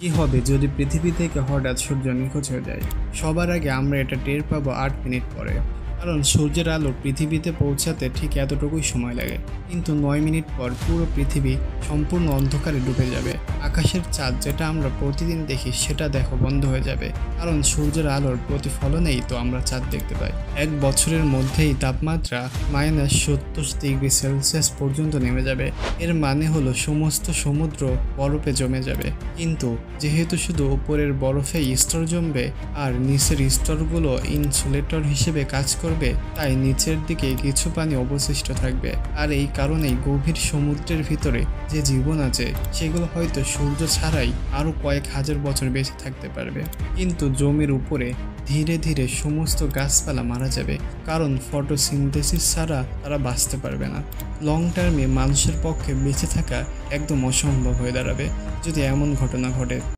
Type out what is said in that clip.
কি হবে যদি পৃথিবী থেকে হঠাৎ সূর্য নিখোঁজ হয়ে যায়? সবার আগে আমরা এটা টের পাবো ৮ মিনিট পরে। কারণ সূর্যের আলো পৃথিবীতে পৌঁছাতে ঠিক এতটুকুই সময় লাগে। কিন্তু ৯ মিনিট পর পুরো পৃথিবী সম্পূর্ণ অন্ধকারে ডুবে যাবে। আকাশের চাঁদ যেটা আমরা প্রতিদিন দেখি সেটা দেখা বন্ধ হয়ে যাবে। কারণ সূর্যের আলোর প্রতিফলনেই তো আমরা চাঁদ দেখতে পাই। ১ বছরের মধ্যেই তাপমাত্রা -৭০°C পর্যন্ত নেমে যাবে। এর মানে হলো সমস্ত সমুদ্র বরফে জমে যাবে। কিন্তু যেহেতু শুধু উপরের বরফেই স্তর জমবে আর নিচের স্তরগুলো ইনসুলেটর হিসেবে কাজ করবে, তাই নিচের দিকে কিছু পানি অবশিষ্ট থাকবে। আর এই কারণেই গভীর সমুদ্রের ভিতরে যে জীবন আছে সেগুলো হয়তো সূর্য ছাড়াই আরো কয়েক হাজার বছর বেঁচে থাকতে পারবে। কিন্তু জমির উপরে ধীরে ধীরে সমস্ত গাছপালা মারা যাবে, কারণ ফটোসিনথেসিস ছাড়া তারা বাঁচতে পারবে না। লং টার্মে মানুষের পক্ষে বেঁচে থাকা একদম অসম্ভব হয়ে দাঁড়াবে যদি এমন ঘটনা ঘটে।